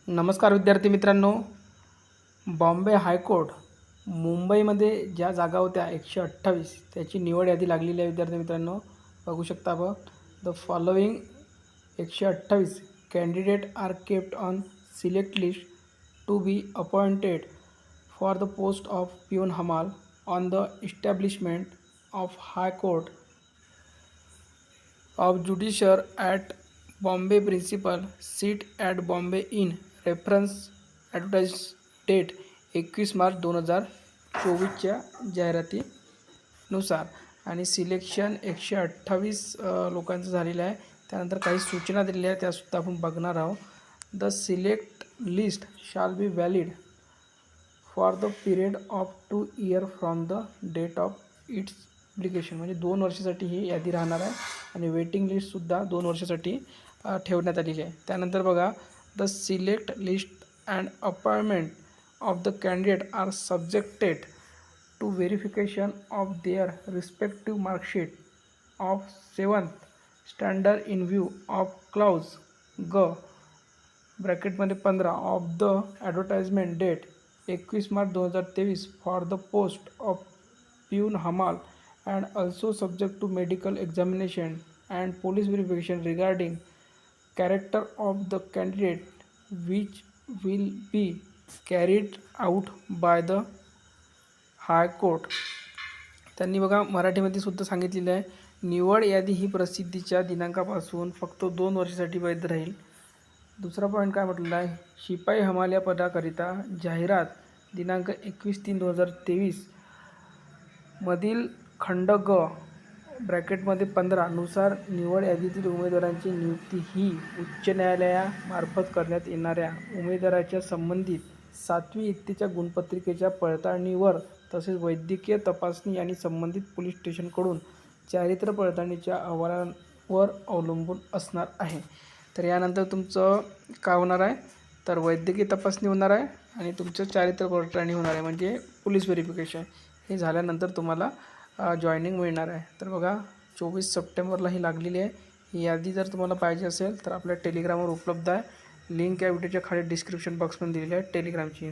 नमस्कार विद्यार्थी मित्रांनो, बॉम्बे हायकोर्ट मुंबईमध्ये ज्या जागा होत्या 128 त्याची निवड यादी लागलेली आहे. विद्यार्थी मित्रांनो बघू शकता आपण the following 128 candidate are kept on select list to be appointed for the post of peon हमाल on the establishment of high court of Judiciary at Bombay Principal Seat at Bombay in reference advertised date 21 March 2024च्या जाहिरातीनुसार. आणि selection 128 लोकांचं झालेलं आहे. त्यानंतर काही सूचना दिलेल्या आहेत त्यासुद्धा आपण बघणार आहोत. The select list shall be valid for the period of 2 years from the date of its application. म्हणजे 2 वर्षासाठी ही यादी राहणार आहे आणि वेटिंग लिस्टसुद्धा 2 वर्षासाठी ठेवण्यात आलेली आहे. त्यानंतर बघा, the select list and appointment of the candidate are subjected to verification of their respective marksheet of 7th standard in view of clause ग ब्रॅकेटमध्ये 15 of the advertisement date 21 March 2023 for the post of peon हमाल and also subject to medical examination and police verification regarding character of the candidate which will be carried out by the high court. त्यांनी बघा मराठीमध्ये सुद्धा सांगितलेलं आहे, निवड यादी ही प्रसिद्धीच्या दिनांकापासून फक्त 2 वर्षासाठी वैध राहील. दुसरा पॉईंट काय म्हटलेला आहे, शिपाई हमाल या पदाकरिता जाहिरात दिनांक 21/3/2023 मधील खंड ग ब्रॅकेटमध्ये 15 नुसार निवड यादीतील उमेदवारांची नियुक्ती ही उच्च न्यायालयामार्फत करण्यात येणाऱ्या उमेदवाराच्या संबंधित 7वी इयत्तेच्या गुणपत्रिकेच्या पडताळणीवर तसेच वैद्यकीय तपासणी आणि संबंधित पोलीस स्टेशनकडून चारित्र्य पडताळणीच्या अहवालांवर अवलंबून असणार आहे. तर यानंतर तुमचं काय होणार आहे, तर वैद्यकीय तपासणी होणार आहे आणि तुमचं चारित्र्य पडताळणी होणार आहे, म्हणजे पोलीस व्हेरिफिकेशन. हे झाल्यानंतर तुम्हाला जॉईनिंग मिळणार आहे. तर बघा 24 सप्टेंबरला ही लागलेली आहे. ही यादी जर तुम्हाला पाहिजे असेल तर आपल्या टेलिग्रामवर उपलब्ध आहे. लिंक या व्हिडिओच्या खाली डिस्क्रिप्शन बॉक्समध्ये दिलेली आहे टेलिग्रामची.